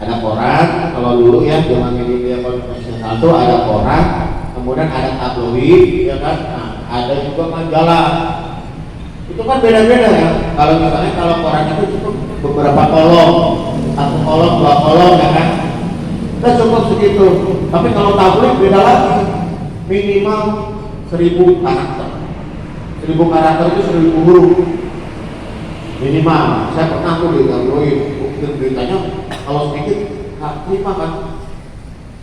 Ada koran, kalau dulu ya zaman media konvensional itu ada koran, kemudian ada tabloid, ya kan? Nah, ada juga majalah. Itu kan beda-beda ya. Kalau misalnya kalau koran itu cukup beberapa kolom, satu kolom, dua kolom, ya kan? Kita cukup segitu. Tapi kalau tabloid beda lagi, minimal 1000 karakter. 1000 karakter itu 1000 huruf minimal. Saya pernah tuh di tabloid, beritanya kalau sedikit nggak terima kan.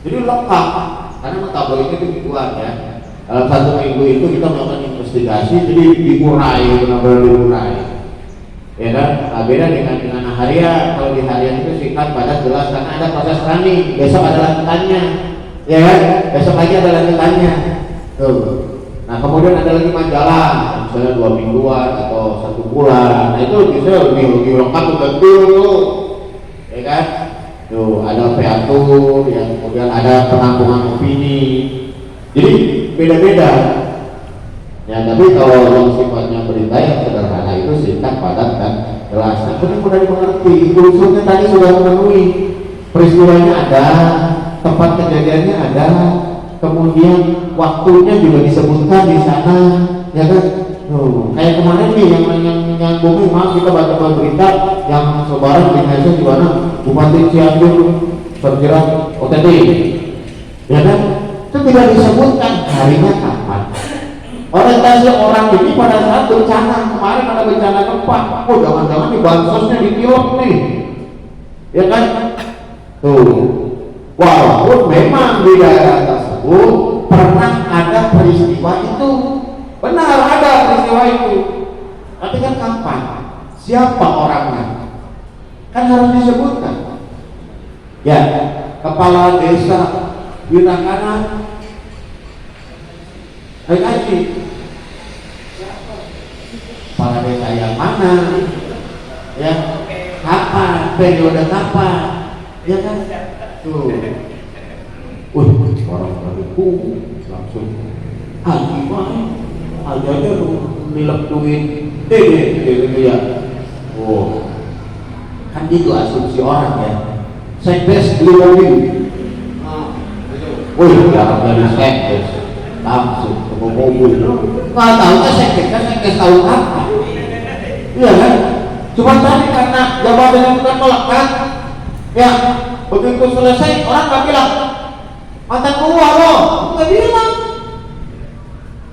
Jadi lengkap, karena tabloid itu gituan ya. Dalam 1 minggu itu kita melakukan investigasi, jadi diurai, benar-benar diurai. Ya kan? Nah, beda dengan harian. Kalau di harian itu singkat, padat, jelas, karena ada proses running. Besok ada lanjutannya, ya kan? Besok lagi ada lanjutannya. Tuh. Nah, kemudian ada lagi majalah, misalnya 2 mingguan atau 1 bulan. Nah, itu bisa lebih lengkap, betul tuh, ya kan? Tuh, ada peatur, yang kemudian ada penampungan opini. Jadi beda-beda. Ya, tapi kalau yang sifatnya berita yang sederhana itu singkat, padat, dan jelas. Nah, itu mudah dimengerti. Unsurnya tadi sudah memenuhi. Peristiwanya ada, tempat kejadiannya ada, kemudian waktunya juga disebutkan di sana, ya kan? Kayak kemarin nih yang bumi, maaf kita baca berita yang sebaran di Indonesia di mana Bupati Cianjur terjerat OTT, ya kan? Itu tidak disebutkan harinya kapan. Orientasi orang ini pada saat bencana, kemarin ada bencana gempa, oh jangan-jangan di bansosnya ditilep nih, ya kan? Tuh, walaupun memang di daerah tersebut pernah ada peristiwa itu, benar ada peristiwa itu, tapi kan kapan, siapa orangnya, kan harus disebutkan. Ya, kepala desa Wirakana Haji, kepala desa yang mana, ya, kapan, periode kapan, ya kan? Tuh, orang itu langsung gimana? Aja nilep duit, ya. Oh, kan gitu asumsi orang ya. Sekdes beli mobil, jangan dari sekdes langsung ke mobil. Nggak tahu kan sekdes tahu apa? Iya kan? Cuma tadi karena jawabannya bukan melekat, ya. Begitu selesai orang nggak bilang mata keluar lo, nggak bilang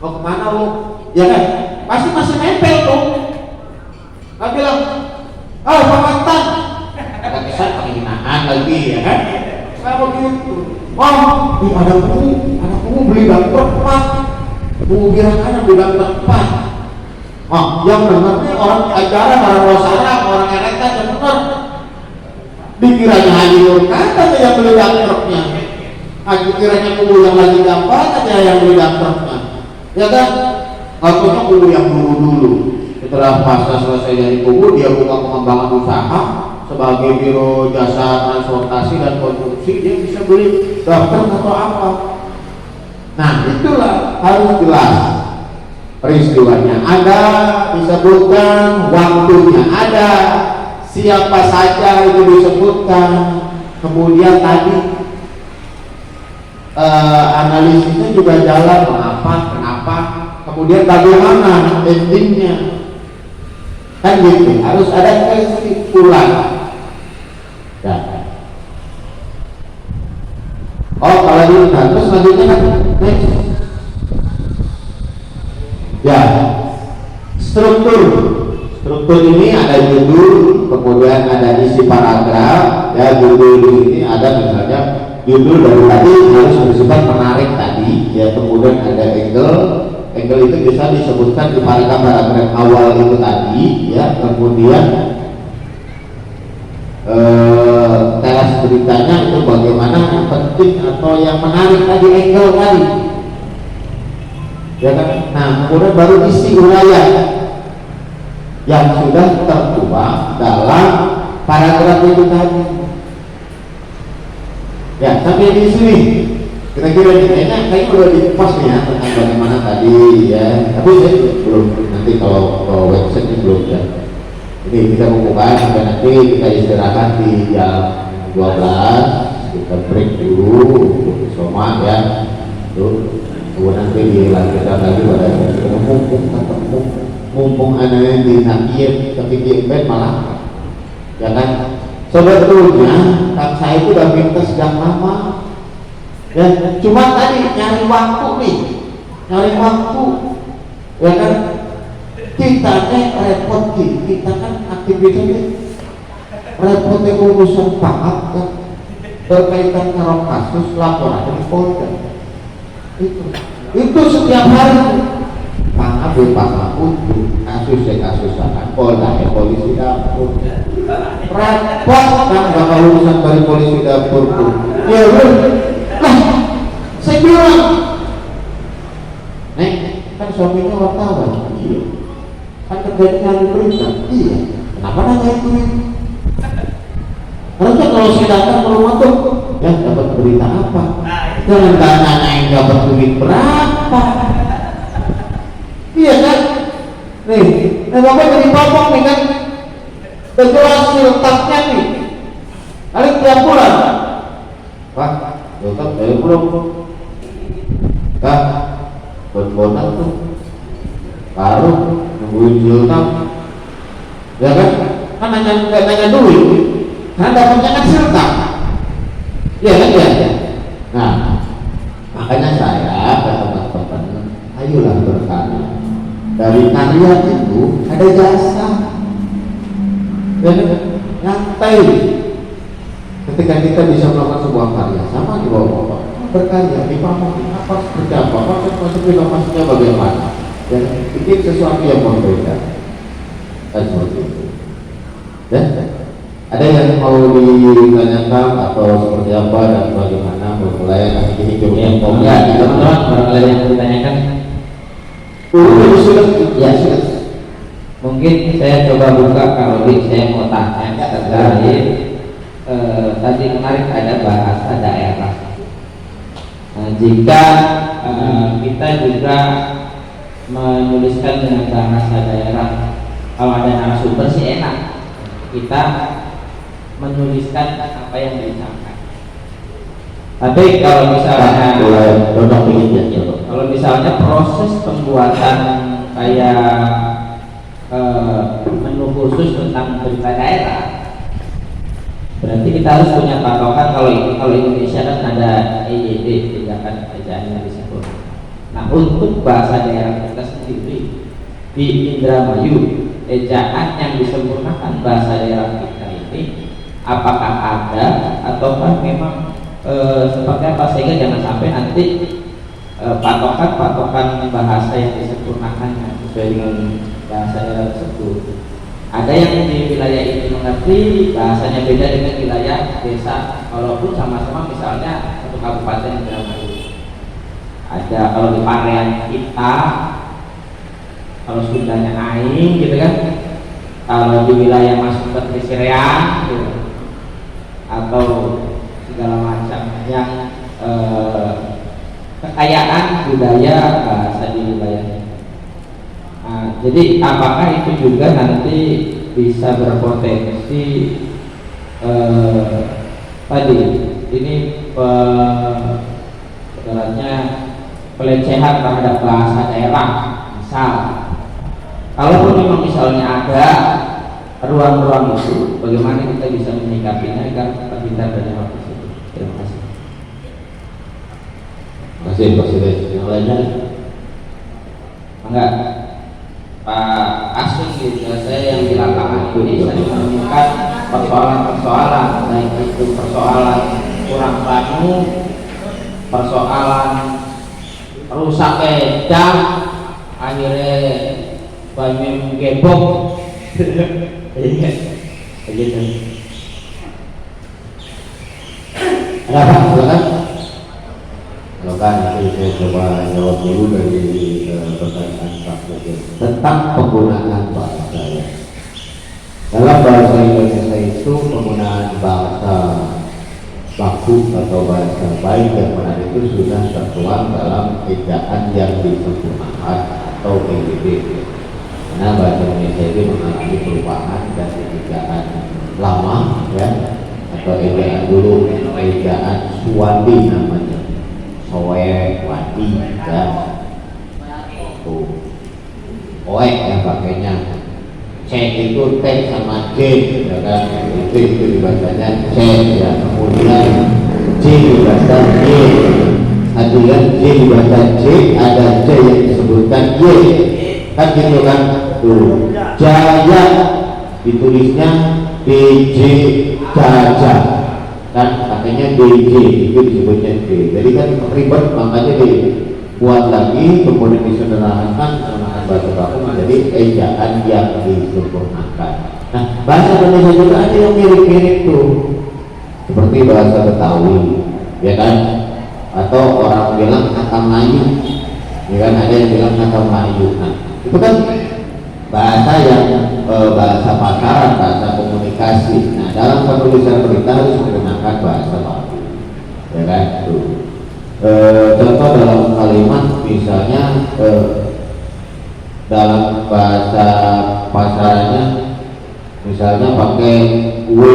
mau kemana lo, ya kan? Pasti masih nempel tuh, nggak bilang Pak Mantan, ada kesan penghinaan lagi, ya kan? Nggak begitu. Ada kubu beli bang tempat, kubu Wirakana beli bang tempat. Yang benar nih orang ajaran, orang Rosarang, orang Erekan yang benar. Dikiranya Haji Nur kata yang beli truknya, kiranya kubu yang lagi dapat aja yang beli truknya, ya kan? Waktunya kubu yang dulu. Setelah pasca selesai dari kubu, dia buka pengembangan usaha sebagai biro jasa transportasi dan konstruksi, dia bisa beli daftar atau apa. Nah, itulah harus jelas peristiwanya ada, disebutkan waktunya ada, siapa saja itu disebutkan, kemudian tadi analisisnya juga jalan, mengapa, kenapa, kemudian bagaimana endingnya, kan gitu. Harus ada kesimpulan. Ya. Kalau itu terus selanjutnya kan next. Ya, struktur ini ada judul, kemudian ada isi paragraf. Ya, judul ini ada misalnya judul dari tadi harus bersifat menarik tadi, ya, kemudian ada angle itu bisa disebutkan di paragraf awal itu tadi, ya, kemudian teras beritanya itu bagaimana yang penting atau yang menarik tadi, angle tadi, ya kan? Nah, kemudian baru isi uraian yang sudah tertuang dalam paragraf itu tadi. Ya, sampai di sini kira-kira kayaknya udah dikupas nih ya tentang bagaimana tadi, ya. Tapi saya belum, nanti kalau website ini belum ya. Ini kita bukukan sampai nanti kita istirahat di jam 12 kita break dulu untuk soma ya. Tuh, nanti dilanjutkan lagi pada mumpung anaknya di nakir tapi di embed malah ya kan. Sebetulnya kan saya itu udah minta sejak lama ya, cuma tadi nyari waktu nih, nyari waktu ya kan. Kita repot, kita kan aktivitasnya repot urusan paham kan berkaitan dengan kasus laporan dari Polda itu setiap hari paham untuk kasus akan Polda polisi dapur repot kan bakal urusan dari polisi dapur tuh ya lah. Saya bilang Neng kan suaminya wartawan, iya kan kerjanya di berita, iya kenapa nanya itu? Harusnya kalau saya datang ke rumah tuh ya dapat berita apa, jangan tanya yang dapat duit berapa, iya kan? Nih bapak jadi bapak nih kan berjelas letaknya nih kali tiap bulan wah letak dari belum kak berbonan tuh baru nungguin siltam ya kan? Kan nanya duit karena dapatnya kan siltam ya kan ya. Nah makanya saya ke teman-teman ayolah berkarya, dari karya itu ada jasa ya kan? Nyantai ketika kita bisa melakukan sebuah karya sama di bawah berkarya di pamong apa seperti apa masuk inovasinya bagaimana dan bikin sesuatu yang berbeda dan seperti itu. Dan ada yang mau ditanyakan atau seperti apa dan bagaimana memulai nanti hidupnya ya teman-teman barangkali yang ditanyakan sudah ya sudah. Mungkin saya coba buka kalau saya mau tanya terkait tadi kemarin ada bahasa daerah. Nah, jika kita juga menuliskan dengan bahasa daerah, kalau ada narasumber sih enak kita menuliskan apa yang diucapkan. Tapi kalau misalnya kalau misalnya proses pembuatan kayak menu khusus tentang berita daerah, berarti kita harus punya patokan. Kalau Indonesia kan ada EYD, tindakan ejaan yang disebut. Nah untuk bahasa daerah kita sendiri di Indramayu, ejaan yang disempurnakan bahasa daerah kita ini apakah ada ataukah memang seperti apa, sehingga jangan sampai nanti patokan bahasa yang disempurnakan sesuai dengan bahasa daerah tersebut. Ada yang di wilayah ini mengerti bahasanya beda dengan wilayah desa, walaupun sama-sama misalnya satu kabupaten Indramayu. Ada kalau di Parean kita, kalau Sundanya aing gitu kan, kalau di wilayah Mas Bupati Sireang gitu, atau segala macam yang kekayaan budaya bahasa di wilayahnya. Nah, jadi apakah itu juga nanti bisa berpotensi tadi ini sebenarnya pelecehan terhadap bahasa daerah, misal kalaupun memang misalnya ada ruang-ruang itu, bagaimana kita bisa menyikapinya agar terhindar dari hal tersebut. Terima kasih. Terima kasih Pak Sires. Yang lainnya? Enggak, Pak Asun gitu. Saya yang di lapangan ini saya menemukan persoalan-persoalan, baik itu persoalan kurang bantu, persoalan rusak jam, akhirnya banyak gebok. Begitu. Ada apa? Silakan. Silakan, nanti saya coba jawab dulu dari pertanyaan Pak Sires tentang penggunaan bahasa ya. Dalam bahasa Indonesia itu penggunaan bahasa baku atau bahasa baik yang mana itu sudah tertuang dalam ejaan yang disempurnakan atau EYD. Karena bahasa Indonesia itu mengalami perubahan dari ejaan lama ya ke ejaan dulu, ejaan Suwandi namanya, Soe Wandi ya, tuh Oek ya pakainya, C itu T sama J ya kan, itu dibacanya C ya, kemudian J dibaca Y, kemudian J dibaca J, ada J yang disebutkan Y kan gitu kan, tuh Jaya ditulisnya DJ Jaja kan, pakainya DJ itu disebutnya D, jadi kan ribet makanya dibuat lagi kemudian disederhanakan menggunakan bahasa baku menjadi ejaan yang disempurnakan. Nah bahasa Indonesia juga ada yang mirip-mirip tuh, seperti bahasa Betawi ya kan, atau orang bilang kata Melayu ya kan, ada yang bilang kata Melayu. Nah itu kan bahasa yang bahasa pasaran, bahasa komunikasi. Nah dalam penulisan berita harus menggunakan bahasa baku ya kan tuh. Contoh dalam kalimat misalnya dalam bahasa pasarannya misalnya pakai we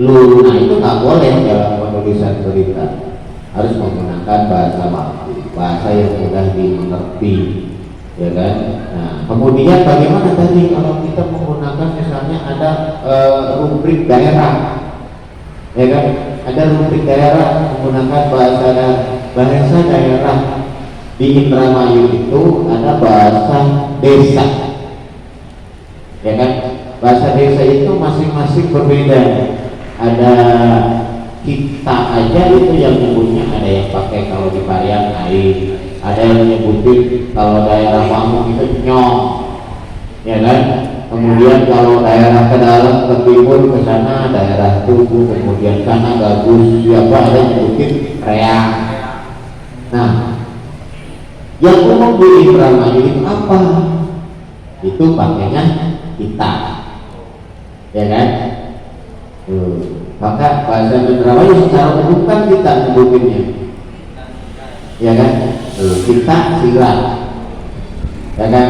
lu, nah itu nggak boleh dalam penulisan berita, harus menggunakan bahasa baku, bahasa yang mudah dimengerti ya kan. Nah kemudian bagaimana tadi kalau kita menggunakan misalnya ada rubrik daerah ya kan, ada rubrik daerah menggunakan bahasa daerah. Di Indramayu itu ada bahasa desa ya kan, bahasa desa itu masing-masing berbeda, ada kita aja itu yang nyebutnya, ada yang pakai kalau di Parian air, ada yang nyebutin kalau daerah Pamuk itu nyong ya kan, kemudian kalau daerah ke dalam ke timur ke sana daerah Tugu, kemudian sana Gagus siapa, ada yang nyebutin reang. Nah yang umum di Indramayu itu apa? Itu pakainya kita ya kan. Maka bahasa Indramayu secara umum kan kita nyebutinnya ya kan, kita silat ya kan,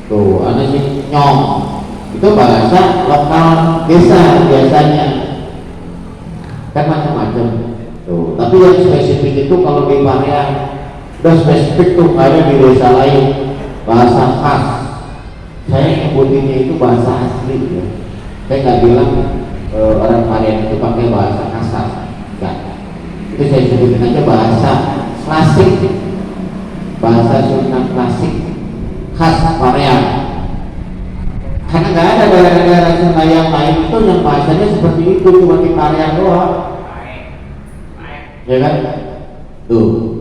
tuh ada si nyong itu bahasa lokal desa biasanya kan, macam-macam tuh. Tapi yang spesifik itu kalau di Parian udah spesifik tuh, ada di desa lain bahasa khas, saya nyebutinnya itu bahasa asli ya. Saya nggak bilang orang Parian itu pakai bahasa kasar, enggak, itu saya sebutin aja bahasa klasik, bahasa Sunda klasik khas Parian, karena nggak ada daerah-daerah Sunda yang lain itu yang bahasanya seperti itu, cuma di Parian doang ya kan tuh.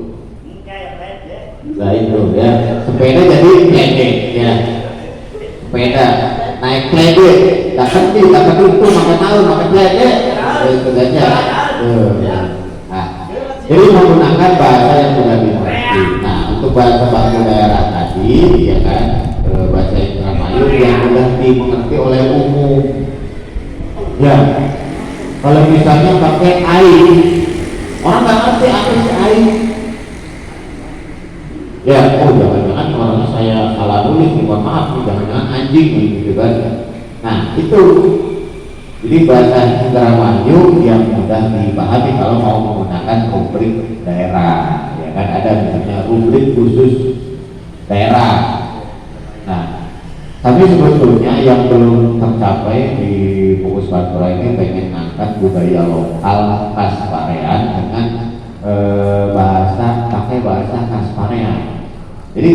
Nah itu ya, sepeda jadi plede ya, sepeda naik plede, tak ngerti itu makan tahu makan plede itu saja. Nah jadi menggunakan bahasa yang sudah dimengerti. Nah untuk bahasa baku daerah tadi ya kan, bahasa Indramayu yang mudah dimengerti oleh umum ya. Kalau misalnya pakai air, orang nggak ngerti apa sih air ya, oh jangan-jangan orangnya saya salah nulis, mohon maaf nih, jangan-jangan anjing gitu kan. Nah itu jadi bahasa Indramayu yang mudah dipahami kalau mau menggunakan rubrik daerah ya kan, ada misalnya rubrik khusus daerah. Nah tapi sebetulnya yang belum tercapai di Fokus Pantura ini pengen angkat budaya lokal khas Parean dengan pakai bahasa khas Parean. Jadi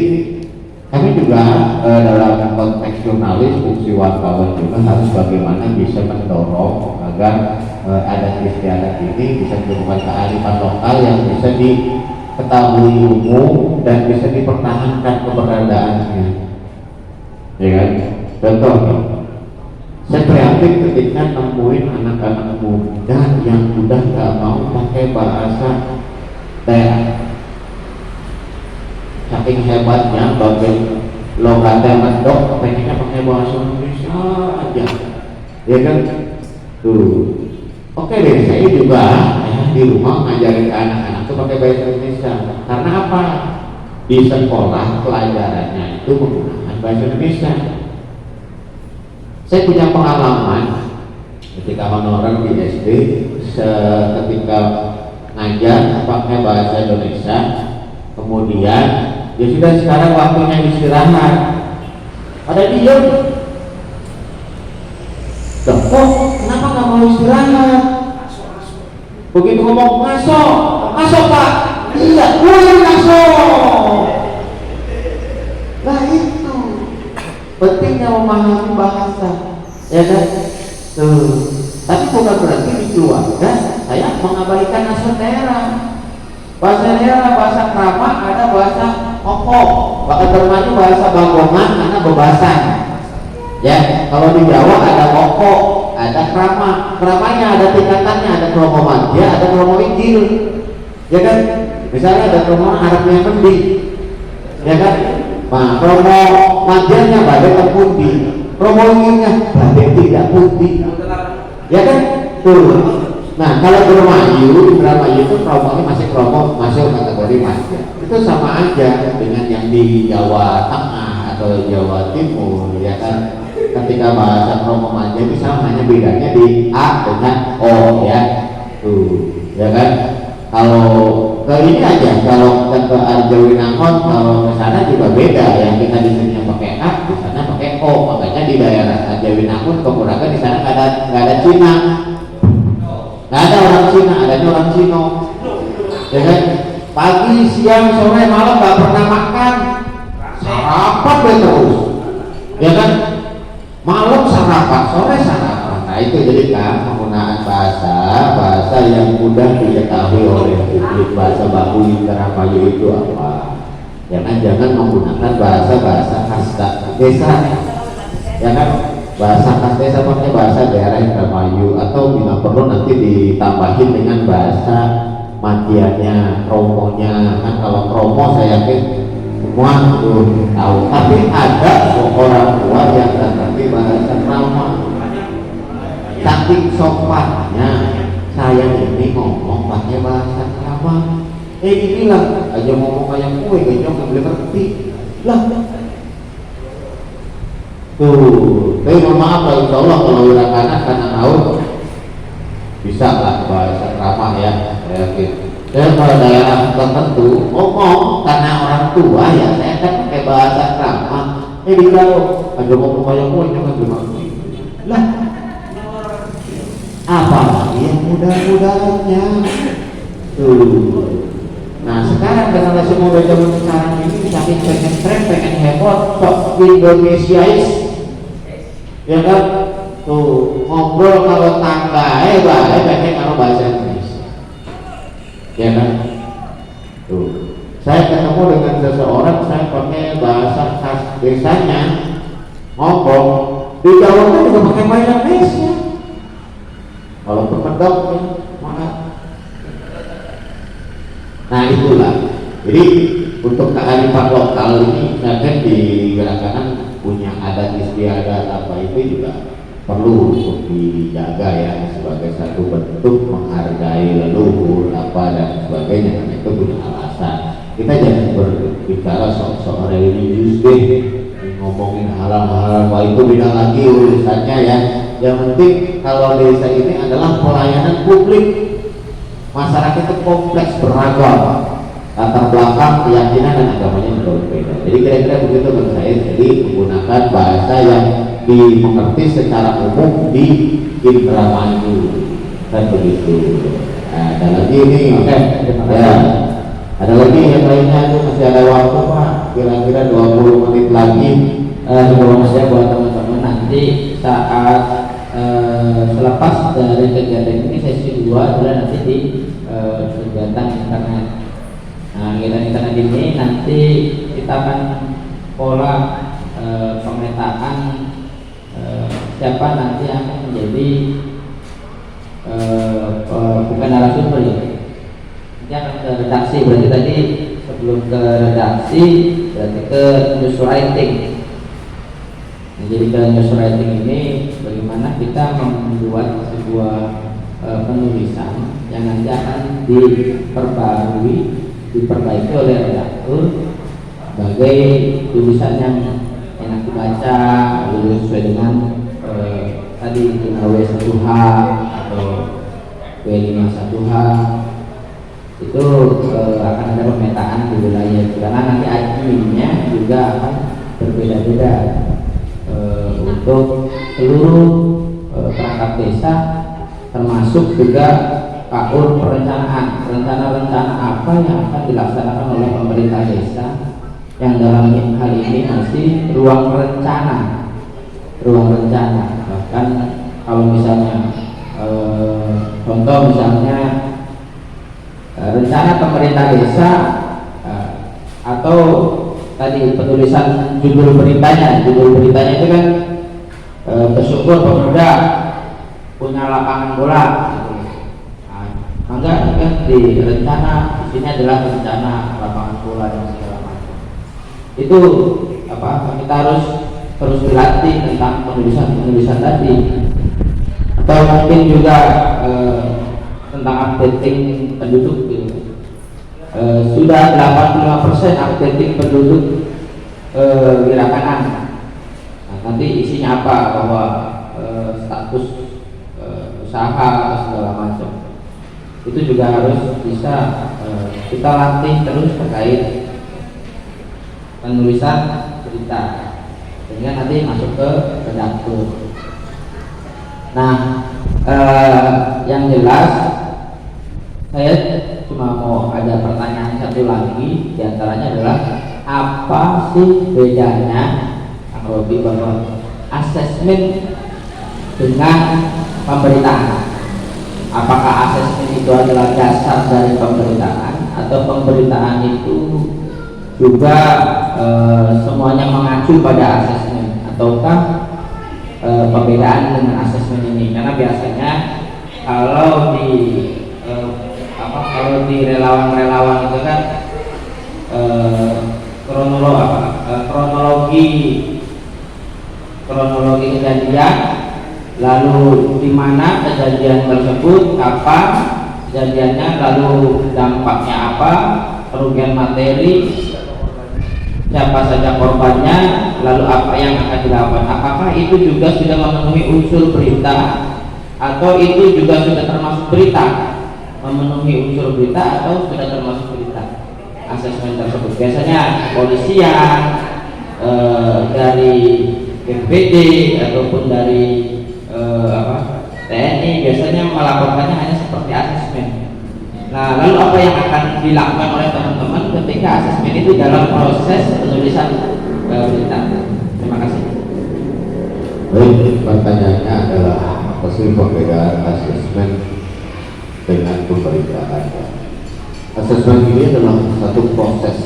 kami juga dalam konteks jurnalis, fungsi wartawan juga harus bagaimana bisa mendorong agar adat istiadat ini bisa merupakan kearifan lokal yang bisa diketahui umum dan bisa dipertahankan keberadaannya ya kan. Contoh nih, saya prihatin ketika nemuin anak-anak muda yang udah gak mau pakai bahasa daerah, saking hebatnya bagian logatnya mendok, pengennya pakai bahasa Indonesia aja ya kan tuh. Oke deh, saya juga di rumah ngajarin ke anak-anak tuh pakai bahasa Indonesia. Karena apa? Di sekolah pelajarannya itu menggunakan bahasa Indonesia. Saya punya pengalaman ketika honorer di SD ketika ngajar pakai bahasa Indonesia, kemudian ya sudah sekarang waktunya istirahat, pada diem. Loh, kok kenapa nggak mau istirahat? Begitu ngomong ngaso, ngaso pak, iya, gue ngaso. Nah itu pentingnya memahami bahasa, ya kan? Tuh. Tapi bukan berarti di keluarga saya mengabaikan asotera. Bahasa daerah, bahasa Krama, ada bahasa Okok, bahkan termasuk bahasa Banggongan, karena bebasan. Ya, kalau di Jawa ada Okok, ada Krama. Kramanya ada tingkatannya, ada kromo madya, ada kromo injil. Ya kan? Misalnya ada kromo Arabnya mending. Ya kan? Nah, kromo madyanya badai pundi, kromo injilnya badai tidak pundi. Ya kan? Tuh. Nah, kalau Indramayu itu kromonya masih kromo, masuk kategori madya. Itu sama aja dengan yang di Jawa Tengah atau Jawa Timur, ya kan? Ketika bahasa kromo madya itu sama, hanya bedanya di A dengan O, ya. Tuh, ya kan? Kalau ke ini aja, kalau kita ke Arjawinangun, kalau ke sana juga beda. Yang kita di sini pakai A, di sana pakai O. Makanya di daerah Arjawinangun, Kemuragan di sana nggak ada Cina. Nggak ada orang Cina, adanya orang Cino. Ya kan? Pagi, siang, sore, malam nggak pernah makan, sarapan terus. Ya kan? Malam sarapan, sore sarapan. Nah itu jadi kan penggunaan bahasa yang mudah diketahui oleh publik. Bahasa baku Indramayu itu apa? Jangan menggunakan bahasa khas desa. Ya kan? Bahasa khas desa pakai bahasa daerah Indramayu, atau bila perlu nanti ditambahin dengan bahasa madianya, kromonya. Kan kalau kromo saya yakin semua tuh tahu, tapi ada orang tua yang ngerti bahasa krama. Saking sopannya saya ini ngomong pakai bahasa krama. Dibilang aja ngomong kayak kue, gak boleh ngerti lah. Tuh, tapi mohon maaf kalau insya Allah kalau wilayah kanan tahu bisa lah bahasa krama, ya, saya yakin. Dan kalau daerah tertentu ngomong karena orang tua, ya saya kan pakai bahasa krama. Dibilang aja ngomong kayak kue, jangan ngerti lah. Apalagi yang mudah-mudahnya tuh. Nah sekarang dengan semua zaman sekarang ini saking pengen tren, pengen heboh, sok Indonesiais, ya kan? Tuh ngobrol kalau tangga, pengen kalau bahasa Indonesia, ya kan? Tuh saya ketemu dengan seseorang, saya pakai bahasa khas desanya, ngomong di Jawa kan juga pakai bahasa Indonesia. Kalau pedok ya, maaf. Nah itulah. Jadi untuk kearifan lokal ini kan di Gerakan punya adat istiadat apa itu juga perlu untuk dijaga, ya, sebagai satu bentuk menghargai leluhur apa dan sebagainya. Karena itu punya alasan. Kita jangan berbicara soal religius deh, ngomongin halal-halal, wah itu beda lagi urusannya, ya. Yang penting kalau desa ini adalah pelayanan publik. Masyarakat itu kompleks, beragam, latar belakang, keyakinan dan agamanya juga berbeda. Jadi kira-kira begitu menurut saya. Jadi menggunakan bahasa yang dimengerti secara umum di Indramayu, kan begitu. Nah, ada lagi ini, oke. Ya, ada lagi yang lainnya, itu masih ada waktu Pak, kira-kira 20 menit lagi. Sebelum saya buat teman-teman nanti saat selepas dari kegiatan ini sesi 2 adalah nanti di kegiatan internet. Nah, kegiatan internet ini nanti kita akan pola pemetaan siapa nanti yang akan menjadi bukan narasumber, ya. Nanti akan ke redaksi, berarti tadi sebelum ke redaksi berarti ke news writing. Nah, jadi ke news writing ini bagaimana kita membuat sebuah penulisan yang nanti akan diperbaiki oleh redaktur sebagai tulisan yang enak dibaca, sesuai dengan tadi nanti dengan W1H atau W51H itu akan ada pemetaan di wilayah itu, karena nanti adminnya juga akan berbeda-beda untuk seluruh perangkat desa, termasuk juga KUR perencanaan, rencana-rencana apa yang akan dilaksanakan oleh pemerintah desa, yang dalam hal ini masih ruang rencana. Bahkan kalau misalnya contoh misalnya rencana pemerintah desa atau tadi penulisan judul beritanya itu kan bersyukur pemuda punya lapangan bola gitu. Maka kan di rencana di sini adalah rencana lapangan bola dan segala macam. Itu kita harus terus dilatih tentang penulisan tadi, atau mungkin juga tentang updating penduduk gitu. Sudah 85% updating penduduk Wirakanan. Nah, nanti isinya apa, bahwa status usaha atau segala macam, itu juga harus bisa kita latih terus terkait penulisan berita, sehingga nanti masuk ke redaktur. Nah, yang jelas saya cuma mau ada pertanyaan satu lagi, diantaranya adalah apa sih bedanya Kang Robi bahwa asesmen dengan pemberitaan? Apakah asesmen itu adalah dasar dari pemberitaan, atau pemberitaan itu juga semuanya mengacu pada asesmen, ataukah perbedaan dengan asesmen ini? Karena biasanya kalau di relawan-relawan itu kan kronologi kejadian, lalu di mana kejadian tersebut, kapan kejadiannya, lalu dampaknya apa, kerugian materi, siapa saja korbannya, lalu apa yang akan dilakukan. Apakah itu juga sudah memenuhi unsur berita, atau itu juga sudah termasuk berita? Memenuhi unsur berita atau sudah termasuk berita asesmen tersebut? Biasanya kepolisian, dari BPD ataupun dari TNI biasanya melaporkannya hanya seperti asesmen. Nah, lalu apa yang akan dilakukan oleh teman-teman ketika asesmen itu dalam proses penulisan berita? Terima kasih. Baik, pertanyaannya adalah apa sih perbedaan asesmen dengan pemberitaan? Asesmen ini adalah satu proses,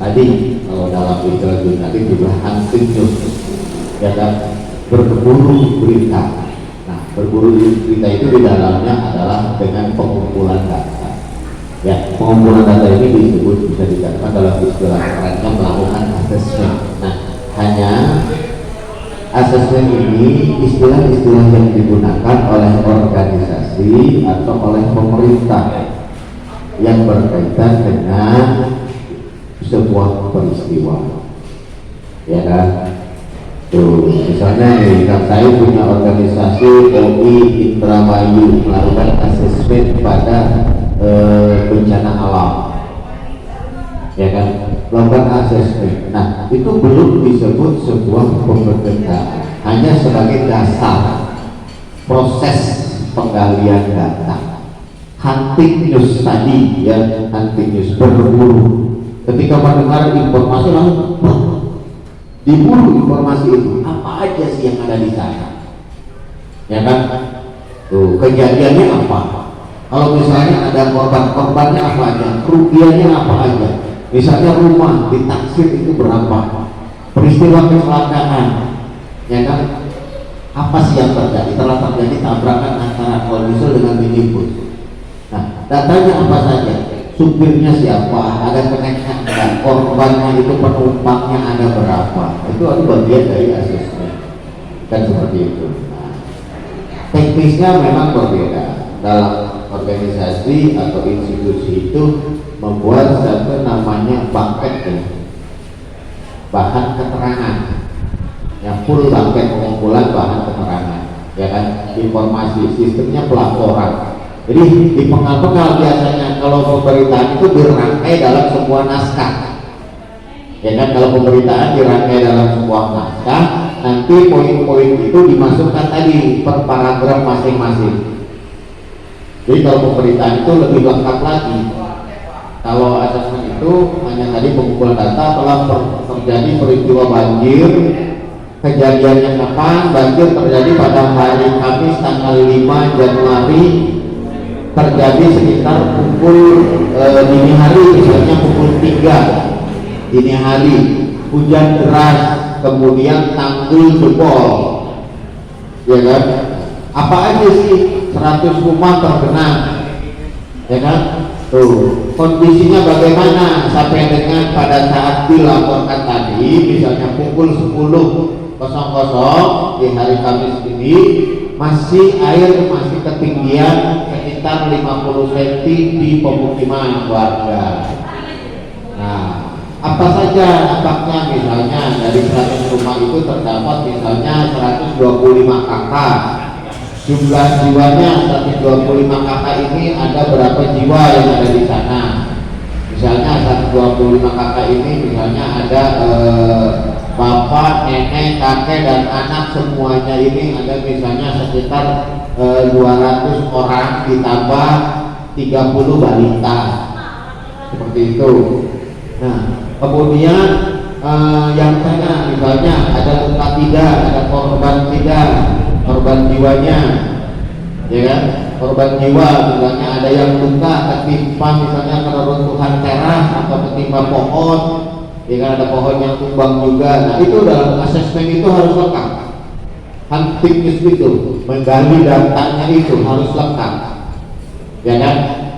tadi kalau dalam istilah tadi juga hunting news, ya kan, berburu berita. Nah, berburu berita itu di dalamnya adalah dengan pengumpulan data. Ya, pengumpulan data ini disebut, bisa dikatakan dalam istilah kerennya melakukan asesmen. Nah, hanya asesmen ini istilah-istilah yang digunakan oleh organisasi atau oleh pemerintah yang berkaitan dengan sebuah peristiwa, ya kan? Tuh, misalnya nih, saya punya organisasi OI Indramayu melakukan asesmen pada bencana alam, ya kan, melakukan asesmen. Nah, itu belum disebut sebuah pemberitaan, hanya sebagai dasar proses penggalian data. Hunting news tadi, ya, hunting news, berburu. Ketika mendengar informasi langsung diburu informasi itu, apa aja sih yang ada di sana, ya kan? Tuh, kejadiannya apa? Kalau misalnya ada korbannya apa aja, kerugiannya apa aja. Misalnya rumah ditaksir itu berapa, peristiwa kecelakaan, ya kan, apa sih yang terjadi? Telah terjadi tabrakan antara kolbusel dengan minibus. Nah, datanya apa saja, supirnya siapa, ada kenaikan dan korbannya itu, penumpangnya ada berapa. Itu bagian dari asesmen, kan seperti itu. Nah, teknisnya memang berbeda. Dalam organisasi atau institusi itu membuat satu namanya bucket, bahan keterangan, yang full bucket, pengumpulan bahan keterangan. ya kan, informasi sistemnya pelaporan. Jadi di pengal-pengal biasanya kalau pemberitaan itu dirangkai dalam sebuah naskah, ya kan. Kalau pemberitaan dirangkai dalam sebuah naskah, nanti poin-poin itu dimasukkan tadi per paragraf masing-masing. Jadi kalau pemberitaan itu lebih lengkap lagi. Kalau asesmen itu hanya tadi pengumpulan data telah terjadi peristiwa banjir, kejadiannya kapan, banjir terjadi pada hari Kamis tanggal 5 Januari, terjadi sekitar pukul dini hari, misalnya pukul 3 dini hari, hujan deras, kemudian tanggul jebol, ya kan. Apa aja sih 100 rumah tergenang, ya kan. Tuh, kondisinya bagaimana sampai dengan pada saat dilaporkan tadi, misalnya pukul 10.00 di hari Kamis ini, masih air masih ketinggian sekitar 50 cm di pemukiman warga. Nah, apa saja dampaknya? Misalnya dari 100 rumah itu terdapat misalnya 125 kakak. Jumlah jiwanya 125 kakak ini ada berapa jiwa yang ada di sana? Misalnya 125 kakak ini misalnya ada bapak, nenek, kakek dan anak, semuanya ini ada misalnya sekitar 200 orang ditambah 30 balita, seperti itu. Nah, kemudian yang sana misalnya ada luka tidak, ada korban tidak, korban jiwanya, ya kan, korban jiwa misalnya ada yang luka ketimpa misalnya keruntuhan teras atau ketimpa pohon, ya kan, ada pohon yang tumbang juga. Nah, itu dalam asesmen itu harus lengkap, hunting itu menggali datanya itu harus lengkap, ya kan.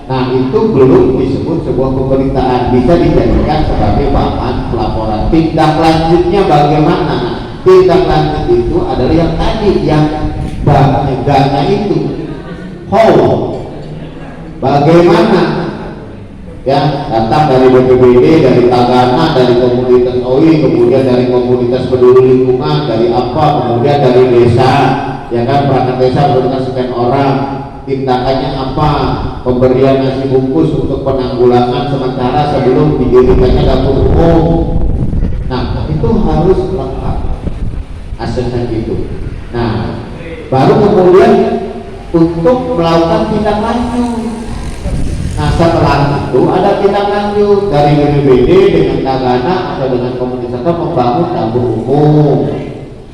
Nah, itu belum disebut sebuah pemberitaan, bisa dijadikan sebagai bahan pelaporan. Tindak lanjutnya bagaimana? Tindak lanjut itu adalah yang tadi, yang negara itu how, bagaimana, ya, datang dari BPBD, dari Tagana, dari komunitas OI, kemudian dari komunitas peduli lingkungan, dari apa, kemudian dari desa, ya kan, perangkat desa berdekat sekian orang, tindakannya apa, pemberian nasi bungkus untuk penanggulangan sementara sebelum didirikannya dapur umum. Nah, itu harus lengkap asesmen itu. Nah, baru kemudian untuk melakukan tindak lanjut. Nah, setelah itu ada tindak lanjut dari BPBD dengan Tagana atau dengan komunitas atau membangun dapur umum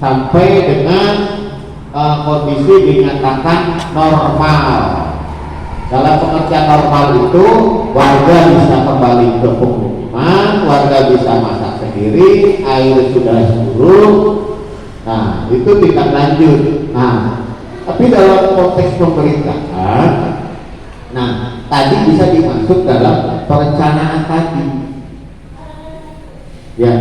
sampai dengan kondisi dinyatakan normal. Dalam pengertian normal itu warga bisa kembali ke pemukiman, warga bisa masak sendiri, air sudah surut. Nah, itu tindak lanjut. Nah, tapi dalam konteks pemerintahan, nah, tadi bisa dimasuk dalam perencanaan tadi, ya.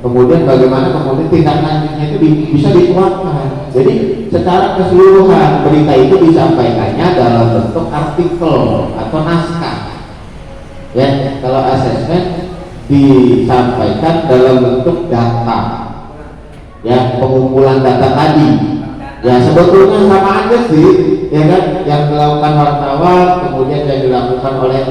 Kemudian bagaimana kemudian tindak lanjutnya itu bisa dituangkan. Jadi secara keseluruhan berita itu disampaikannya dalam bentuk artikel atau naskah, ya. Kalau asesmen disampaikan dalam bentuk data, ya, pengumpulan data tadi. Ya, sebetulnya sama aja sih, ya kan, yang dilakukan wartawan kemudian yang dilakukan oleh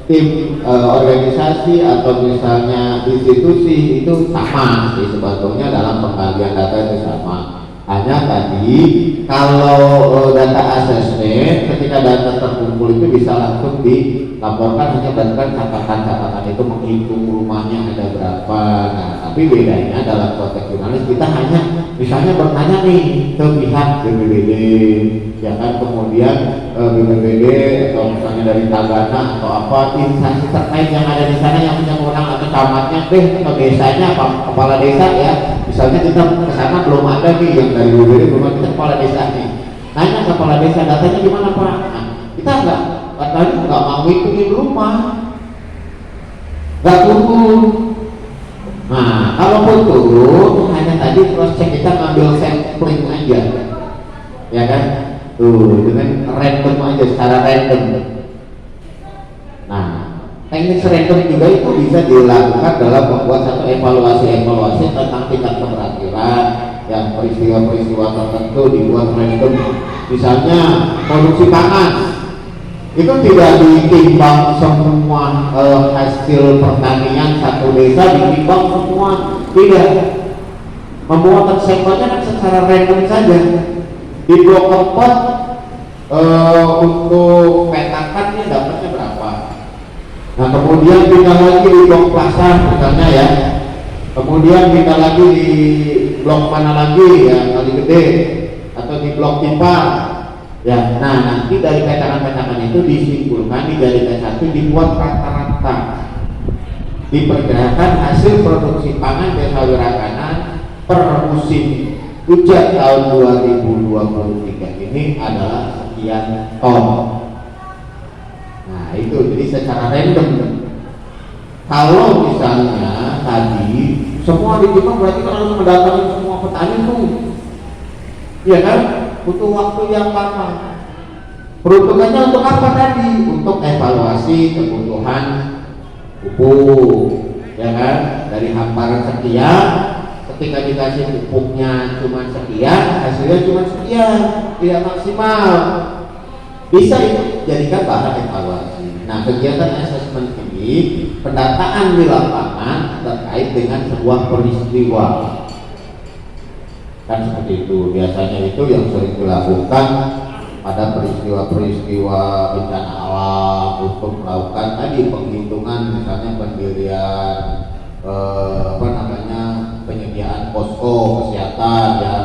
tim organisasi atau misalnya institusi, itu sama sih sebetulnya dalam pengkajian data itu sama. Hanya tadi kalau data asesmen, ketika data terkumpul itu bisa langsung dilaporkan, hanya berdasarkan catatan-catatan itu, menghitung rumahnya ada berapa. Nah, tapi bedanya dalam konteks jurnalis kita hanya misalnya bertanya nih ke pihak BPBD, ya kan, kemudian BPBD atau misalnya dari Tagana atau apa instansi terkait yang ada di sana yang punya kewenangan, atau camatnya atau desanya, kepala desa, ya. Misalnya kita ke sana belum ada nih yang dari BPBD, belum ada, kita kepala desa nih, nanya kepala desa datanya gimana Pak. Nah, kita nggak mau hitungin rumah, nggak turun. Nah, kalaupun turun hanya tadi cross check, kita ngambil sampling aja, ya kan, tuh dengan random aja, secara random. Nah, teknik random juga itu bisa dilakukan dalam membuat satu evaluasi tentang tingkat keberhasilan, yang peristiwa-peristiwa tertentu dibuat random. Misalnya produksi pangan itu tidak ditimbang semua hasil pertanian satu desa ditimbang semua, tidak. Pembuatan sampelnya kan secara random saja. Di blok 4 untuk petakannya dapatnya berapa. Nah kemudian pindah lagi di blok pasar misalnya ya, kemudian pindah lagi di blok mana lagi ya, kali gede atau di blok pipa ya. Nah nanti dari petakan-petakan itu disimpulkan dijadikan satu, dibuat rata-rata, diperkirakan hasil produksi pangan desa Wirakanan per musim hujan tahun 2023 ini adalah sekian ton. Nah itu jadi secara random. Kalau misalnya tadi semua ditimbang berarti kan harus mendatangi semua petani tuh, ya kan, butuh waktu yang lama. Peruntukannya untuk apa tadi? Untuk evaluasi kebutuhan pupuk, ya kan, dari hamparan sekian. Ketika dikasih pupuknya cuma sekian, hasilnya cuma sekian, tidak maksimal. Bisa itu jadikan bahan evaluasi. Nah kegiatan asesmen ini pendataan di lapangan terkait dengan sebuah peristiwa, kan seperti itu. Biasanya itu yang sering dilakukan pada peristiwa-peristiwa bencana alam untuk melakukan tadi penghitungan, misalnya pendirian penyediaan posko kesehatan ya,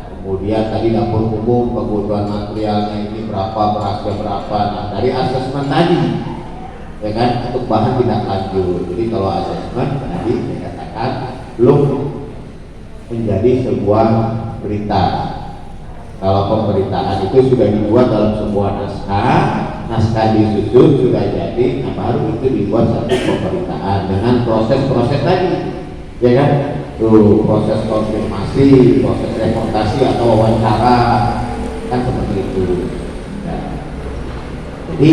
kemudian tadi dapur umum kebutuhan materialnya ini berapa, berasnya berapa. Nah dari asesmen tadi ya kan, untuk bahan tidak lanjut. Jadi kalau asesmen tadi dikatakan belum menjadi sebuah berita. Kalau pemberitaan itu sudah dibuat dalam sebuah naskah disusun sudah jadi, nah baru itu dibuat satu pemberitaan dengan proses-proses tadi, ya kan? Tuh proses konfirmasi, proses reportasi atau wawancara, kan seperti itu. Ya. Jadi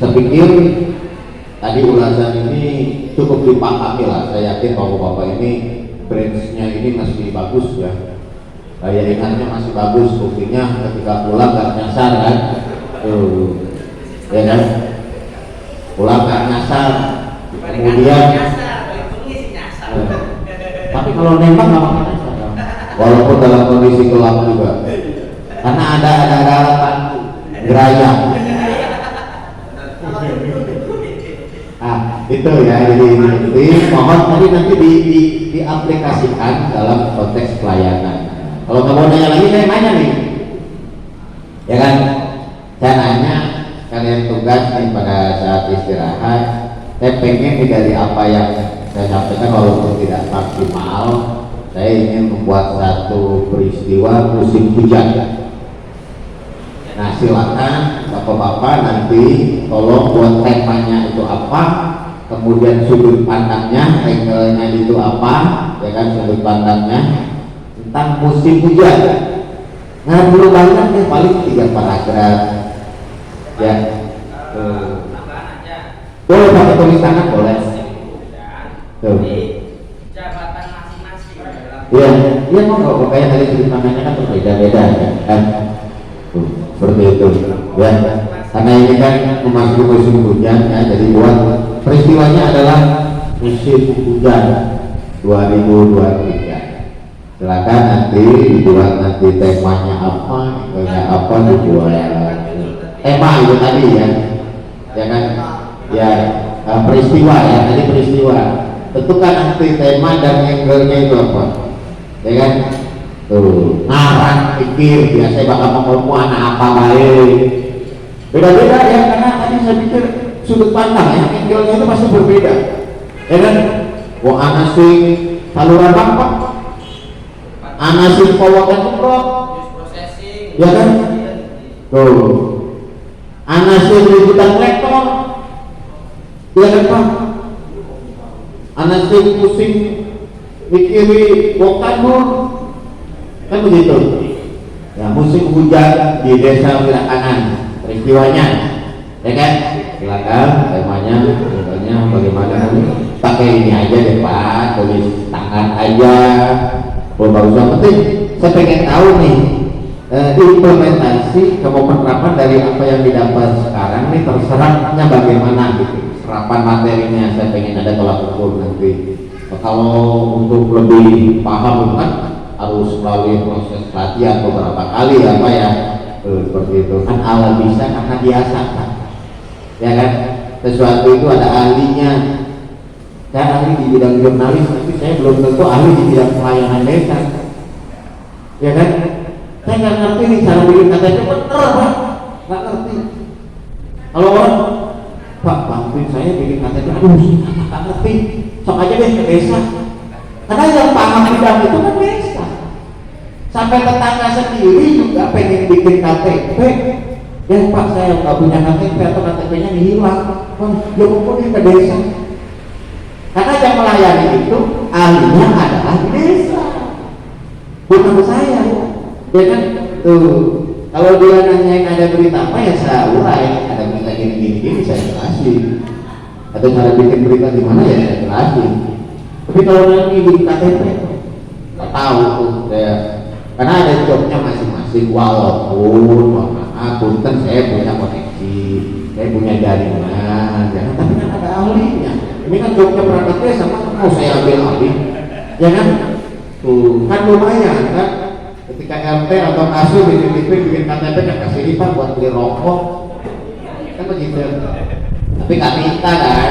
saya pikir tadi ulasan ini cukup dipahami lah. Saya yakin bapak-bapak ini branch-nya ini masih bagus ya. Daya ingatnya masih bagus, buktinya ketika pulang gak nyasar kan, ya kan, pulang gak nyasar, kemudian tapi kalau nembak gak makan nyasar, walaupun dalam kondisi gelap juga, karena ada alat geraya. Nah itu ya, jadi mohon tadi nanti diaplikasikan dalam konteks pelayanan. Kalau nggak mau nanya lagi, saya nanya nih, ya kan? Saya nanya, kalian tugas nih pada saat istirahat. Saya pengen nih dari apa yang saya sampaikan, walaupun tidak maksimal, saya ingin membuat satu peristiwa musim hujan. Nah silakan bapak-bapak nanti tolong buat temanya itu apa, kemudian sudut pandangnya, angle-nya itu apa, ya kan, sudut pandangnya tentang musim hujan. Nah dulu banget ya, paling 3 paragraf ya. Boleh pakai tulis tangan, boleh. Tuh. Jabatan masing-masing. Iya, iya kok kayak tadi sudut pandangnya kan berbeda-beda kan. Seperti itu ya. Karena ini kan memasuki musim hujan ya, jadi buat peristiwanya adalah musim hujan 2023. Silakan nanti dibuat, nanti temanya apa, apa dibuat tema itu tadi ya, ya kan, ya peristiwa ya, tadi peristiwa. Tentukan nanti tema dan angle-nya itu apa, ya kan. Tuh ngarang pikir, biasanya bakal ngomong anak apa baik, beda-beda ya, karena tadi saya pikir sudut pandang ya, angle-nya itu pasti berbeda, ya kan. Wah anak sih saluran apa, anasir kawakan umroh, ya kan? Tuh, anasir liputan lektor, ya kan Pak? Anasir pusing mikiri bokanur, kan begitu? Ya musim hujan di desa Wirakanan, peristiwanya, ya kan? Silakan temanya bagaimana? pakai ini aja deh Pak, tulis tangan aja. Oh bagus, yang penting saya pengen tahu nih implementasi penerapan dari apa yang didapat sekarang nih terserapnya bagaimana gitu, serapan materinya saya pengen ada tolak ukur nanti. Kalau untuk lebih paham kan harus melalui proses latihan beberapa kali ya Pak ya. Seperti itu kan, ala bisa karena biasakan ya kan, sesuatu itu ada ahlinya. Saya ahli di bidang jurnalis tapi saya belum tentu ahli di bidang pelayanan desa ya kan. Saya nggak ngerti nih cara bikin KTP bener Pak, nggak ngerti. Kalau orang Pak bantuin saya bikin KTP, aduh nggak ngerti, sok aja deh ke desa, karena yang paham bidang itu kan desa. Sampai tetangga sendiri juga pengen bikin KTP, ya Pak saya nggak punya KTP atau KTP-nya hilang, ya mau ke desa. Karena yang melayani itu ahlinya adalah di desa, bukan saya. Ya kan tuh, kalau dia nanyain ada berita apa ya saya urai, ada berita gini saya jelasin, atau cara bikin berita di mana ya saya jelasin. Tapi kalau nanti di KTP nggak tahu tuh saya, karena ada jobnya masing-masing. Walaupun maaf punten saya punya koneksi, saya punya jaringan ya, tapi kan ada ahlinya. Ini kan jobnya perangkat desa, mau saya ambil ahli ya kan tuh, kan lumayan kan. Ketika RT atau kasus bikin KTP kan kasih lipat buat beli rokok kan begitu. Tapi nggak minta kan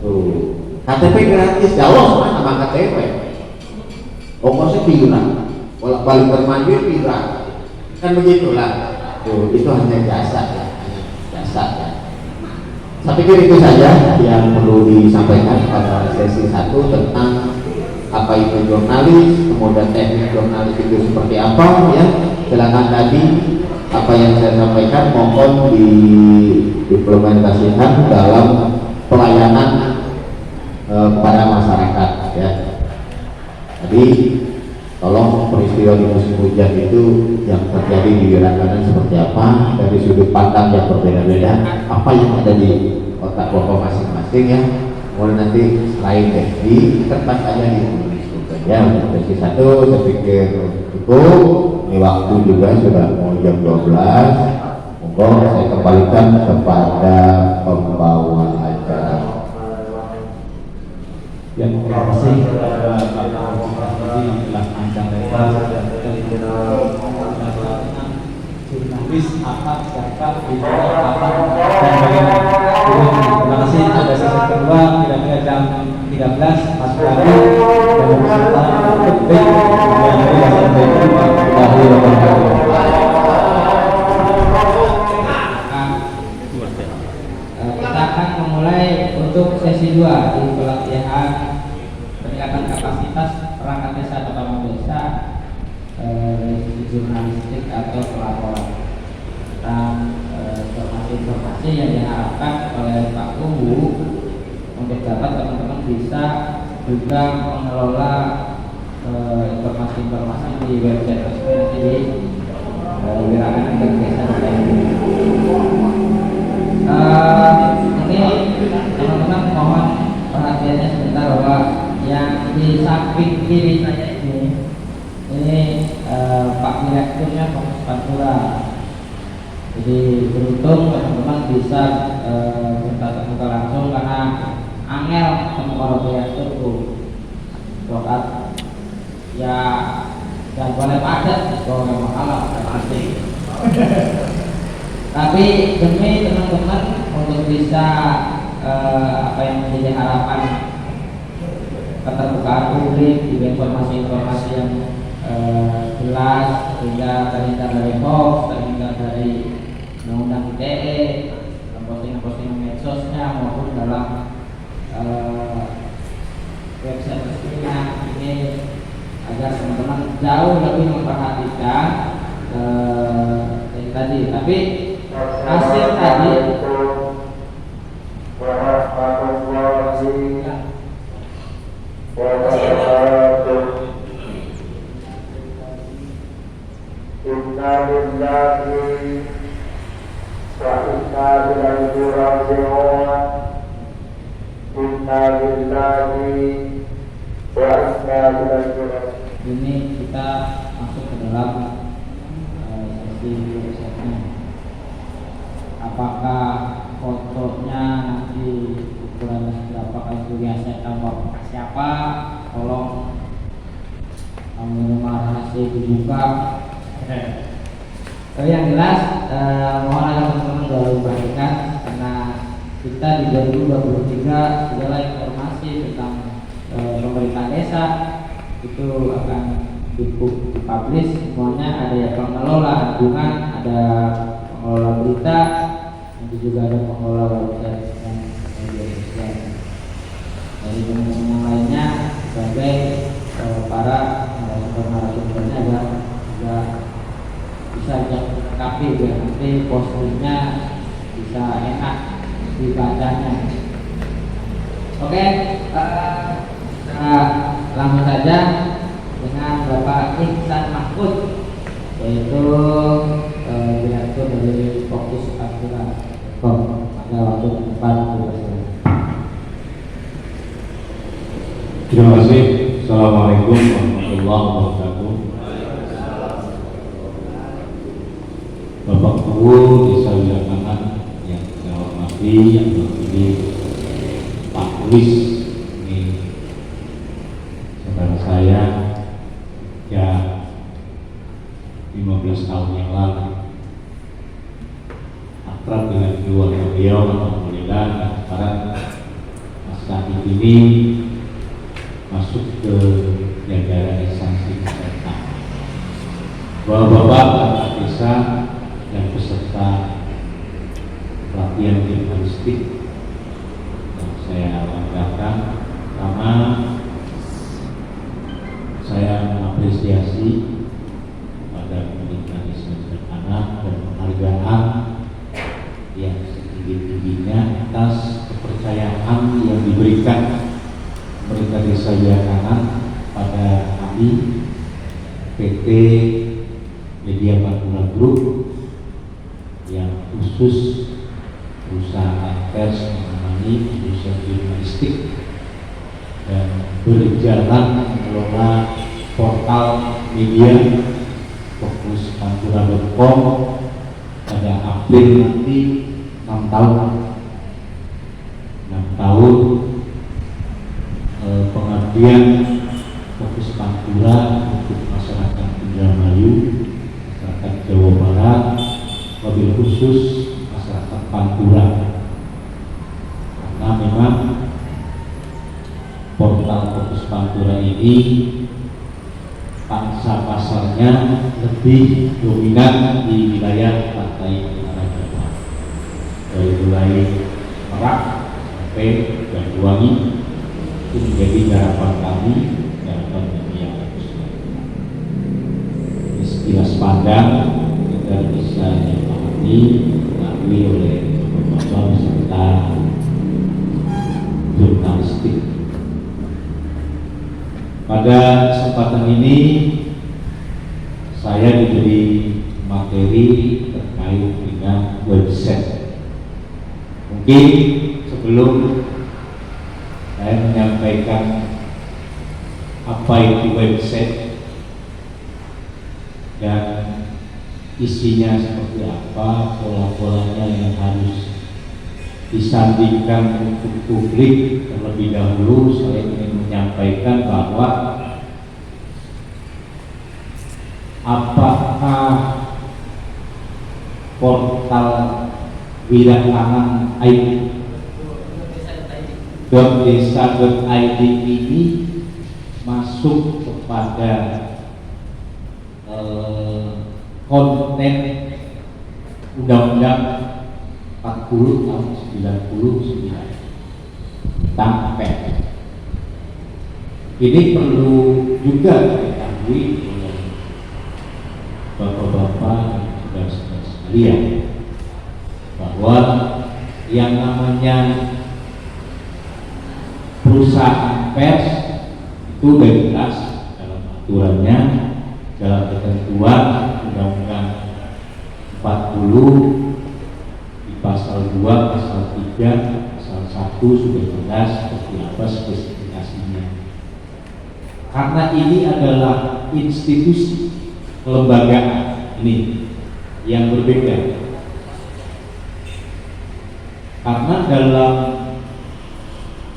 tuh, KTP gratis jauh sama KTP, ongkosnya pirang, bolak-balik bermandir pirang kan begitulah tuh. Itu hanya jasa ya, jasa ya. Saya pikir itu saja yang perlu disampaikan pada sesi 1 tentang apa itu jurnalis, kemudian teknik jurnalis itu seperti apa ya. Silakan tadi apa yang saya sampaikan mohon diimplementasikan dalam pelayanan kepada masyarakat ya. Jadi tolong peristiwa di musim hujan itu yang terjadi di wilayah kanan seperti apa, dari sudut pandang yang berbeda-beda, apa yang ada di otak bapak masing-masing ya. Mulai nanti selain di kertas aja ditulis ya. Untuk sesi 1 saya pikir cukup. Ini waktu juga sudah mau jam 12. Monggo saya kembalikan kepada pembawa acara. Ya, terima kasih kepada Bapak Bupati yang telah panjang lebar dan jurnalis apa zakat bicara apa dan bagaimana. Terima kasih. Pada sesi kedua kira-kira jam 13 masuk lagi dan beserta lebih kita akan memulai untuk sesi 2 di pelatihan peningkatan kapasitas perangkat desa atau pamong desa jurnalistik atau pelaporan tentang informasi-informasi yang diharapkan oleh Pak Kubu untuk dapat teman-teman bisa juga mengelola informasi-informasi di website resmi di Wirakanan dan Desa ini teman-teman mohon perhatiannya sebentar bahwa yang di samping kiri saya ini Pak Direkturnya Fokus Pantura. Jadi beruntung teman-teman bisa bertatap muka langsung karena angel ketemu para direktur tuh lokat ya, jangan boleh padat kalau memang kalah pasti. Tapi demi teman-teman untuk bisa apa yang menjadi harapan keterbukaan publik, juga informasi-informasi yang jelas, sehingga terhindar dari hoax, terhindar dari undang-undang ITE, postingan-postingan medsosnya maupun dalam website resminya ini, agar teman-teman jauh lebih memperhatikan tadi. Tapi hasil tadi Inna lillahi wa inna ilaihi raji'un. Inna lillahi ini kita masuk ke dalam sesi risetnya. Apakah fotonya nanti ukurannya berapa kali riset tambah siapa? Tolong pengumuman hasil dibuka. Yang jelas mohon agar teman-teman selalu perhatikan karena kita di 2023 segala informasi tentang pemerintah desa itu akan dipublish semuanya. Ada yang pengelola lingkungan, ada pengelola berita, nanti juga ada pengelola website dan media sosial. Dari teman-teman lainnya sebagai para narasumbernya agar juga bisa dilengkapi biar nanti postingnya bisa enak dibacanya. Oke, kita langsung saja dengan Bapak Ihsan Mahfud, yaitu direktur dari Fokus Akura. Pada waktu depan. Terima kasih. Assalamualaikum warahmatullahi wabarakatuh. Bapak Guru Desa Wilangan yang saya hormati, yang terpilih Pak Luis, ini saudara saya ya 15 tahun yang lalu, akrab dengan keluarga beliau. Alhamdulillah sekarang Mas Kadif ini masuk ke jajaran instansi kesehatan. Bapak-bapak perangkat desa dan peserta pelatihan jurnalistik yang saya banggakan, karena saya mengapresiasi pada komunikasi anak dan penghargaan yang setinggi-tingginya atas kepercayaan yang diberikan pemerintah desa Wilangan pada kami PT Media Pantura Group yang khusus perusahaan pers menangani urusan jurnalistik dan berjalan mengelola portal media fokuspantura.com pada April nanti 6 tahun pengabdian Fokus Pantura untuk masyarakat Indramayu, masyarakat Jawa Barat, wabil khusus masyarakat Pantura. Karena memang portal Fokus Pantura ini pangsa pasarnya lebih dominan di wilayah pantai utara Jawa, dari mulai Merak sampai Banyuwangi. Itu menjadi harapan kami, harapan yang sekilas pandang agar bisa dipahami, dilalui oleh beberapa peserta jurnalistik. Pada kesempatan ini saya diberi materi terkait dengan website. Mungkin sebelum saya menyampaikan apa itu website dan isinya seperti apa, pola-polanya yang harus disandingkan untuk publik. Terlebih dahulu saya ingin menyampaikan bahwa apakah portal Wilangan .desa.id ini masuk kepada konten Undang-Undang 40 tahun 99 tentang pers. Ini perlu juga diketahui oleh bapak-bapak dan saudara-saudara sekalian bahwa yang namanya perusahaan pers itu sudah jelas dalam aturannya, dalam ketentuan Undang-Undang 40 di pasal 2, pasal 3, pasal 1 sudah jelas seperti apa spesifikasinya. karena ini adalah institusi kelembagaan ini yang berbeda. Karena dalam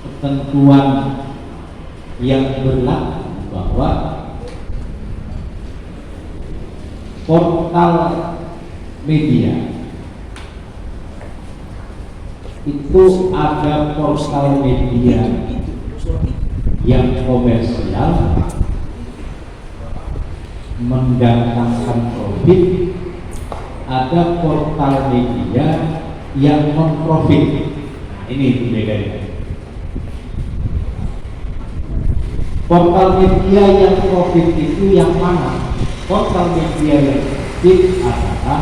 ketentuan yang berlaku bahwa portal media itu ada portal media yang komersial mendatangkan profit, ada portal media yang non profit. Nah, ini bedanya. Portal media yang profit itu yang mana? Portal media yang profit adalah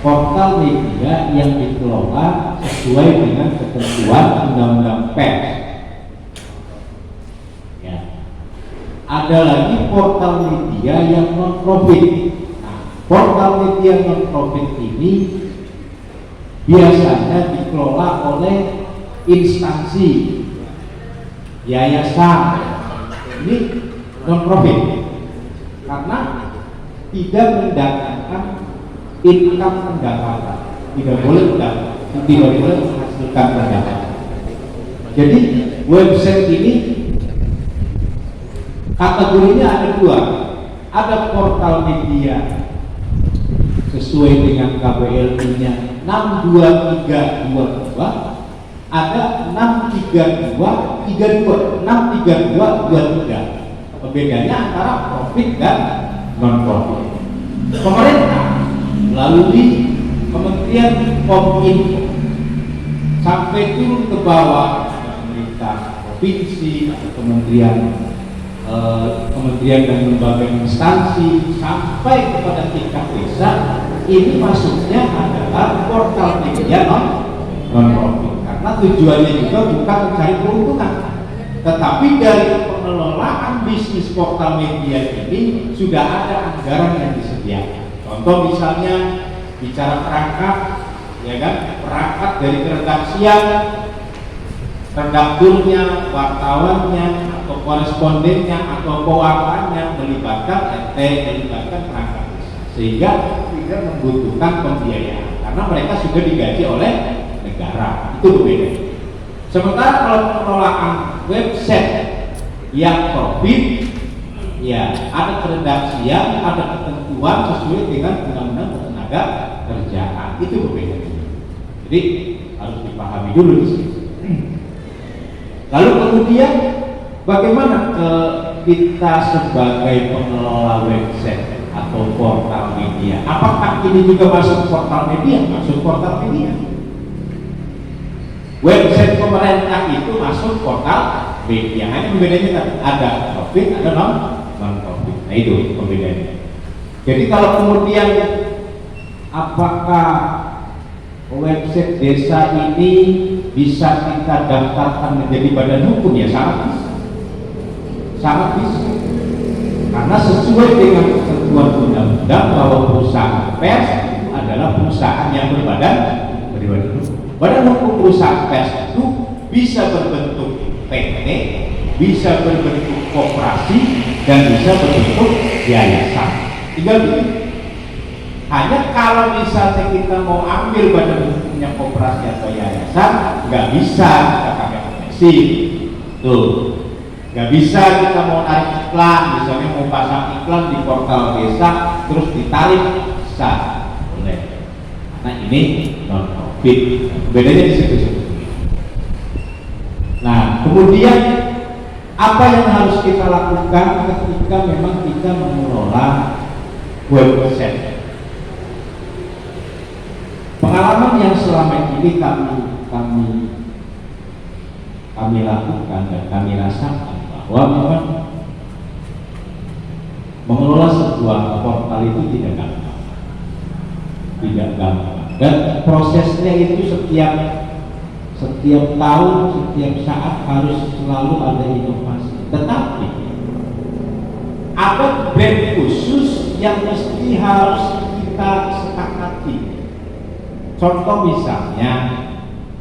portal media yang dikelola sesuai dengan ketentuan undang-undang pers. Ya. Ada lagi portal media yang non profit. Nah, portal media non profit ini biasanya dikelola oleh instansi, yayasan. Ini non profit karena tidak mendatangkan income pendapatan, tidak boleh menghasilkan pendapatan. Jadi website ini kategorinya ada dua, ada portal media sesuai dengan KBLI-nya 62322, ada 63232, 63223. Bedanya antara profit dan non profit. Pemerintah melalui Kementerian Kominfo sampai turun ke bawah pemerintah provinsi atau kementerian dan lembaga instansi sampai kepada tingkat desa, ini masuknya adalah portal media non profit karena tujuannya juga bukan mencari keuntungan, tetapi dari pengelolaan bisnis portal media ini sudah ada anggaran yang disediakan. Contoh misalnya bicara perangkat, ya kan, perangkat dari keredaksian, redakturnya, wartawannya, atau korespondennya, atau pewartaannya melibatkan RT, melibatkan perangkat desa, sehingga tidak membutuhkan pembiayaan karena mereka sudah digaji oleh negara. Itu berbeda. Sementara kalau pengelolaan website yang profit, ya ada keredaksian, ada ketentuan sesuai dengan undang-undang ketenaga kerjaan, itu berbeda. Jadi harus dipahami dulu di sini. Lalu kemudian bagaimana kita sebagai pengelola website atau portal media? Apakah ini juga masuk portal media? Masuk portal media. Website pemerintah itu masuk portal media. Hanya pembedanya kan ada profit, ada non profit. Nah itu pembedanya. Jadi kalau kemudian apakah website desa ini bisa kita daftarkan menjadi badan hukum? Ya sangat bisa, sangat bisa. Karena sesuai dengan ketentuan undang-undang bahwa perusahaan pers itu adalah perusahaan yang berbadan hukum. Badan hukum perusahaan pers itu bisa berbentuk PT, bisa berbentuk koperasi, dan bisa berbentuk yayasan. Tinggal begini. Hanya kalau misalnya kita mau ambil badan hukumnya koperasi atau yayasan, nggak bisa kita pakai koneksi. Tuh, nggak bisa kita mau tarik iklan, misalnya mau pasang iklan di portal desa, terus ditarik, bisa, boleh. Karena ini non profit. Bedanya di situ. Nah, kemudian apa yang harus kita lakukan ketika memang kita mengelola website? Pengalaman yang selama ini kami lakukan dan kami rasakan bahwa memang mengelola sebuah portal itu tidak gampang, dan prosesnya itu setiap tahun, setiap saat harus selalu ada inovasi. Tetapi ada brand khusus yang mesti harus kita sepakati. Contoh misalnya,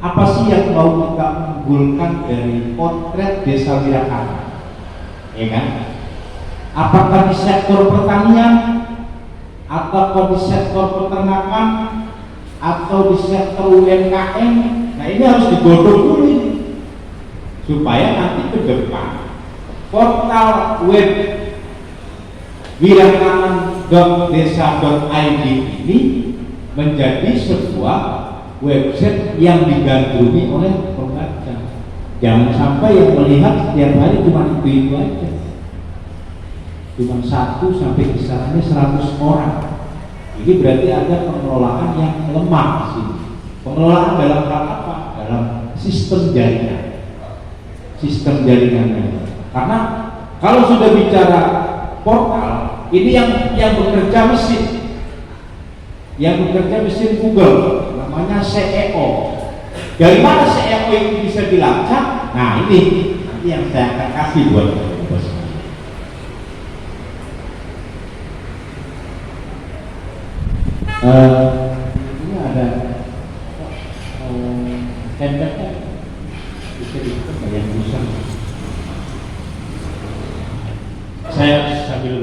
apa sih yang mau kita unggulkan dari potret desa Wirakata? Ya kan? apakah di sektor pertanian, atau di sektor peternakan, atau di sektor UMKM. Nah ini harus digodok dulu ini, supaya nanti ke depan portal web wilayahpangan.desa.id ini menjadi sebuah website yang digandrungi oleh pembaca. Jangan sampai yang melihat setiap hari cuma itu aja, cuma 1 sampai kisarannya 100 orang. Ini berarti ada pengelolaan yang lemah di sini. Pengelolaan dalam hal apa? Dalam sistem jaringan, sistem jaringannya. Karena kalau sudah bicara portal, ini yang bekerja mesin, Google, namanya SEO. Dari mana SEO itu bisa dilacak? Nah ini nanti yang saya akan kasih buat bos. Ini ada template-nya, bisa dibuka yang bisa. Saya sambil